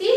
3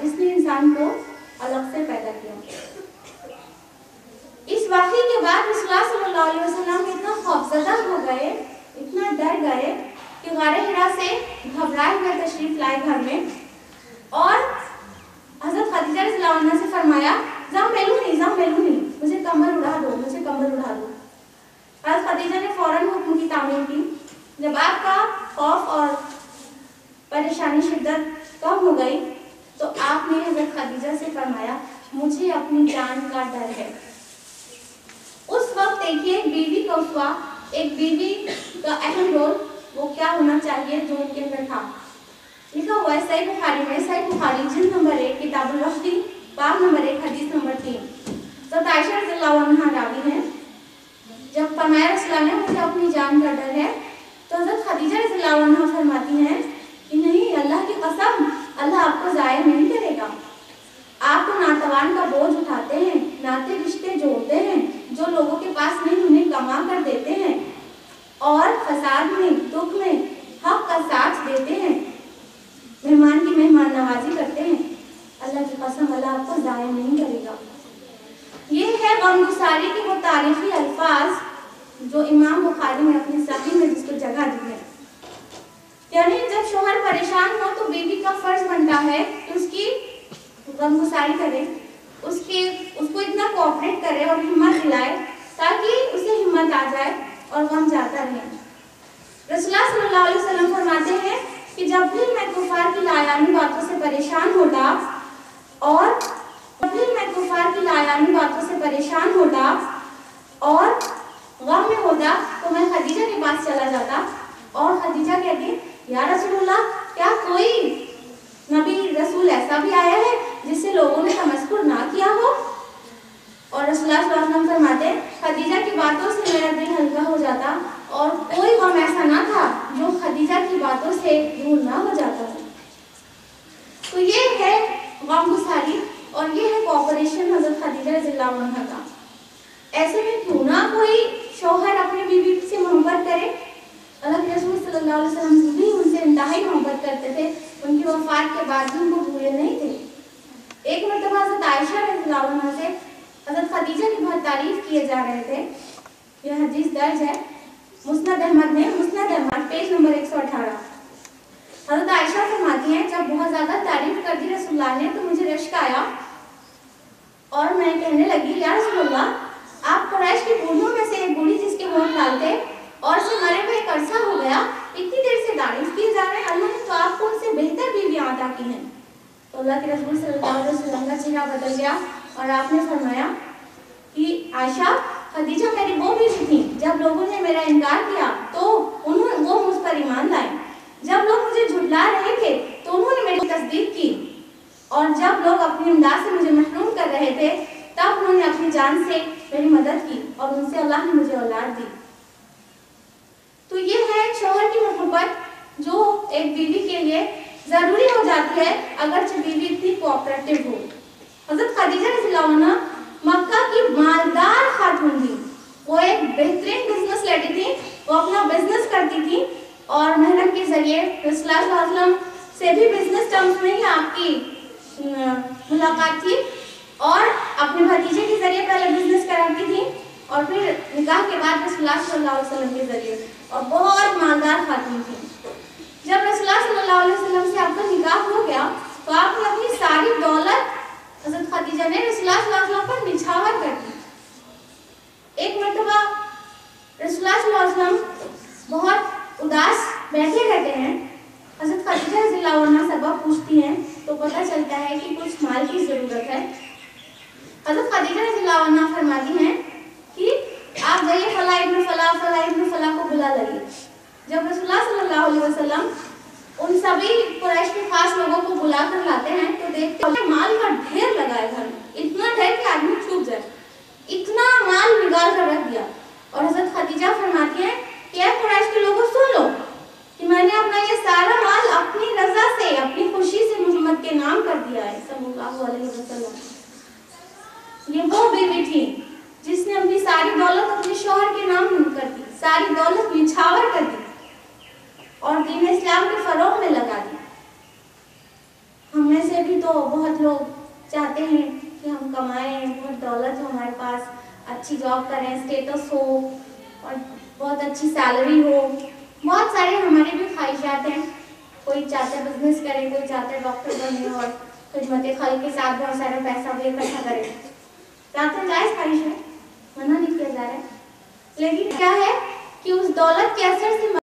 جس نے انسان کو الگ سے پیدا کیا۔ اس واقعے کے بعد رسول اللہ صلی اللہ علیہ وسلم اتنا خوفزدہ ہو گئے، اتنا ڈر گئے کہ غار حرا سے گھبرائے ہوئے تشریف لائے گھر میں، اور حضرت خدیجہ رضی اللہ عنہا سے فرمایا زملونی، مجھے کمبل اڑا دو، مجھے کمبل اڑا دو۔ حضرت خدیجہ نے فوراً حکم کی تعمیل کی۔ جب آپ کا خوف اور پریشانی شدت کم ہو گئی تو آپ نے حضرت خدیجہ سے فرمایا مجھے اپنی جان کا ڈر ہے۔ اس وقت دیکھیے بیوی کا اسوا، ایک بیوی کا اہم رول وہ کیا ہونا چاہیے جو ان کے اندر تھا۔ لکھا ہوا ہے صحیح بخاری میں، صحیح بخاری جلد نمبر 1 کتاب الوحی باب نمبر 1 حدیث نمبر 3۔ حضرت عائشہ رضی اللہ عنہا راوی ہیں، جب فرمایا رسول اللہ نے مجھے اپنی جان کا ڈر ہے تو حضرت خدیجہ رضی اللہ عنہا فرماتی ہیں کہ نہیں، اللہ کی قسم، اللہ آپ کو ضائع نہیں کرے گا۔ آپ تو ناتوان کا بوجھ اٹھاتے ہیں، ناطے رشتے جوڑتے ہیں، جو لوگوں کے پاس نہیں انہیں کما کر دیتے ہیں، اور فساد میں، دکھ میں حق کا ساتھ دیتے ہیں، مہمان کی مہمان نوازی کرتے ہیں۔ اللہ کی قسم، اللہ آپ کو ضائع نہیں کرے گا۔ یہ ہے غمگساری کے وہ تاریخی الفاظ جو امام بخاری نے اپنی صحیح میں جس کو جگہ دی ہے۔ یعنی جب شوہر پریشان ہو تو بیوی کا فرض بنتا ہے کہ اس کی غمگساری کرے، اس کو اتنا کوآپریٹ کرے اور ہمت دلائے تاکہ اسے ہمت آ جائے اور غم جاتا رہے۔ رسول اللہ صلی اللہ علیہ وسلم فرماتے ہیں کہ جب بھی میں کفار کی لایانی باتوں سے پریشان ہوتا اور غم میں ہوتا تو میں خدیجہ کے پاس چلا جاتا اور خدیجہ کہتی یا رسول اللہ، کیا کوئی نبی رسول ایسا بھی آیا ہے جس سے لوگوں نے تمسخر نہ کیا ہو؟ اور رسول اللہ صلی اللہ علیہ وسلم فرماتے خدیجہ کی باتوں سے میرا دل ہلکا ہو جاتا اور کوئی غم ایسا نہ تھا جو خدیجہ کی باتوں سے دور نہ ہو جاتا۔ تو یہ ہے غم گساری اور یہ ہے کوآپریشن حضرت خدیجہ رضی اللہ عنہا کا۔ ایسے میں کیوں نہ کوئی شوہر اپنی بیوی سے محبت کرے؟ اللہ کے رسول صلی اللہ علیہ وسلم بھی ان سے انتہائی محبت کرتے تھے، ان کی وفات کے بعد بھی ان کو بھولے نہیں تھے۔ ایک مرتبہ حضرت عائشہ رضی اللہ عنہا سے حضرت خدیجہ کی بہت تعریف کیے جا رہے تھے۔ یہ حدیث درج ہے مسند احمد میں، مسند احمد پیج نمبر 118۔ حضرت عائشہ فرماتی ہیں جب بہت زیادہ تعریف کر دی رسول اللہ نے تو مجھے رشک آیا اور میں کہنے لگی یا رسول اللہ، آپ قریش کی بوڑھوں میں سے ایک بوڑھی جس کے ہونٹ لال تھے اور سے مرے ہوئے ایک عرصہ ہو گیا، اتنی دیر سے تعریف کیے جا رہے ہیں، اللہ نے تو آپ کو ان سے بہتر بیویاں عطا کی ہیں۔ تو اللہ کے رسول صلی اللہ علیہ وسلم کا چہرہ بدل گیا اور آپ نے فرمایا کہ عائشہ، خدیجہ میری وہ بیوی تھی جب لوگوں نے میرا انکار کیا تو وہ مجھ پر ایمان لائے، جب لوگ مجھے جھٹلا رہے تھے تو انہوں نے میری تصدیق کی، اور جب لوگ اپنی امداد سے مجھے محروم کر رہے تھے تب انہوں نے اپنی جان سے میری مدد کی اور ان سے اللہ نے مجھے اولاد دی۔ تو یہ ہے شوہر کی محبت جو ایک بیوی کے لیے ضروری ہو جاتی ہے اگرچہ بیوی اتنی کوآپریٹو ہو۔ حضرت خدیجہ رضی اللہ عنہا مکہ کی مالدار خاتون تھی، وہ ایک بہترین بزنس لیڈی تھی، وہ اپنا بزنس کرتی تھی اور محرم کے ذریعے رسول اللہ صلی اللہ علیہ وسلم سے بھی بزنس ٹرمز میں ہی آپ کی ملاقات تھی، اور اپنے بھتیجے کے ذریعے پہلے بزنس کراتی تھی اور پھر نکاح کے بعد رسول اللہ صلی اللہ علیہ وسلم کے ذریعے، اور بہت مالدار خاتون تھی۔ جب رسول اللہ صلی اللہ علیہ وسلم سے آپ کا نکاح ہو گیا تو آپ نے اپنی ساری دولت حضرت خدیجہ نے رسول اللہ صلی اللہ علیہ وسلم پر نچھاور کر دی۔ ایک مرتبہ رسول اللہ صلی اللہ علیہ وسلم بہت اداس بیٹھے رہتے ہیں، حضرت خدیجہ رضی اللہ عنہا سبب پوچھتی ہیں تو پتہ چلتا ہے کہ کچھ مال کی ضرورت ہے۔ حضرت خدیجہ رضی اللہ عنہا فرماتی ہیں کہ آپ جائیے فلاں ابن فلاں کو بلا لائیے۔ جب رسول اللہ صلی اللہ علیہ وسلم ان سبھی قریش کے خاص لوگوں کو بلا کر لاتے ہیں تو دیکھتے ہیں مال کا ڈھیر لگا ہے گھر میں، اتنا ڈھیر کہ آدمی چھوٹ جائے، اتنا مال نکال کر رکھ دیا۔ اور حضرت خدیجہ فرماتی ہیں کہ اے قریش کے لوگوں سن لو کہ میں نے اپنا یہ سارا مال اپنی رضا سے، اپنی خوشی سے محمد کے نام کر دیا ہے صلی اللہ علیہ وسلم۔ یہ وہ بیوی تھی جس نے اپنی ساری دولت اپنے شوہر کے نام کر دی، ساری دولت نچھاور کر دی اور دین اسلام کے فروغ میں لگا دی۔ ہم میں سے بھی تو بہت لوگ چاہتے ہیں کہ ہم کمائیں، بہت دولت ہو ہمارے پاس، اچھی جاب کریں، اسٹیٹس ہو اور بہت اچھی سیلری ہو. بہت سارے ہمارے بھی خواہشات ہیں. کوئی چاہتا ہے بزنس کرے، کوئی چاہتا ہے ڈاکٹر بنے اور خدمت خلق کے ساتھ بہت سارا پیسہ بھی اکٹھا کرے. چاہتے جائز خواہش ہے، منع نہیں کیا جا رہا ہے، لیکن کیا ہے کہ اس دولت کے اثر سے